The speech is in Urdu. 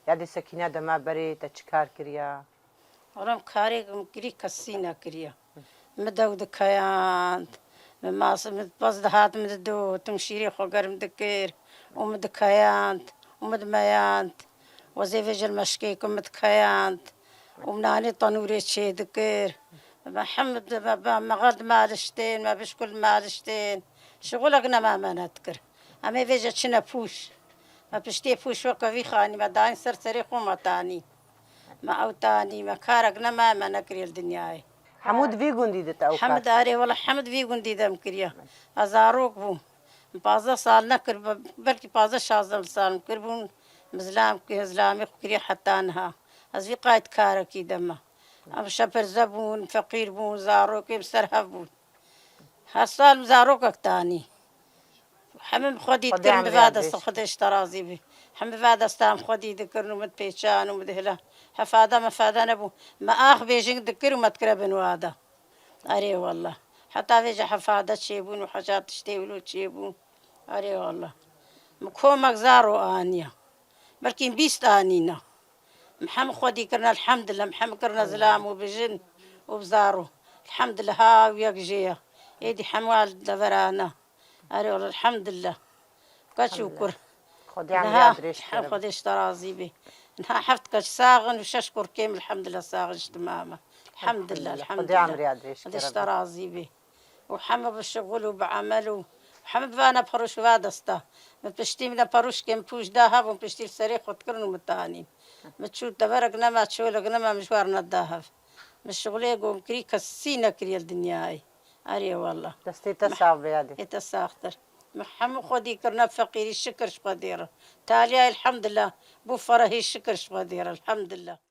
یادی سەکینە دەما بەرێ تە چ کار کردیا؟ وەڵام کارێکم کردی کەسی نەکردیە. مدە دکەیاند بەس دەهات مدەدۆتم شیری خۆگەرم دەکرد و مدکەیاند و مدمەیاند وەزێڤێژە مەشکێکم مدکەیاند و منانێ تەنورێ چێ دەکرد محەمد مەغەد مالشتێن مە بشکل مالشتێن شغلك نەمامەنەت کرد ئەمێ vێژە چنە پوش مە پشتێ پوش وەکەوی خانی مە داین سەرسەرێ خۆمەتانی مە ئەوتانی مە کارێک نەمامە نەکرێ دنیای هەموو دوی گوندی دت ئەو حەمد ئارێ وەڵا حەمد وی گوندی دەم کردە ئەزارۆک بوو 15 ساڵ نەکرد بەلکی 15 ساڵم کرد بوون مزلام هزلامی خوکری حتانها ئەزوی قایت کارێکی دەمە ئەم شەپەرزە بوون فەقیر بوون زارۆکێم سەر هەف بوون هەر ساڵ زارۆکەکتانی حەمم خۆدی کردن بڤ دەستە خودش تەرازی بی حەم بڤ دەستام خۆدی دکردن و مت پێچان و مدهلا هەفادە مەفادە نەبوو مە ئاخ بێژنگ دکرد و مەتکرە بنوادە ئەرێ وەڵا حتا vێژە حەفادە چێبوون و حەجات تشتێولو چێبوون ئەرێ وەڵا کۆمەک زارۆ ئانیە بەلکیم 20 ئانینە محەم خۆدی کردن الحەمدلە محەم کردنە زلام و بژن و بزارۆ الحەمدلە هاو یەک ژێیە ئێدی هەموال دەڤەرانە ئەرێ وەڵا الحەمدلە کەچ و کوڕ خۆدێش تەرازی بێ نها 7 کەچ ساغن و 6 کوڕکێم الحەمدلە ساغش تمامە الحەمدلە الحەمدلە خۆدێش تەرازی بێ و حەمە بشغل و بعمل و حەمە بڤانە پەڕۆش وا دەستە من پشتی منە پەڕوشکێم پوشدا هەبووم پشتی سەرێ خۆتکردن و متانی مچوو تەبەرەک نەما چۆلەک نەما مژوار نەدا هەف من شغلێ گۆم کردی کەسی نەکردە دنیای ئەرێ وەڵا دەستێتە ساغ بە یادێ ئێتە ساختر هەموو خۆدی کردنە فەقیری شکرش بەدێرە تالیای الحەمدلە بوو فەرەهی شکرش بەدێرە الحەمدلە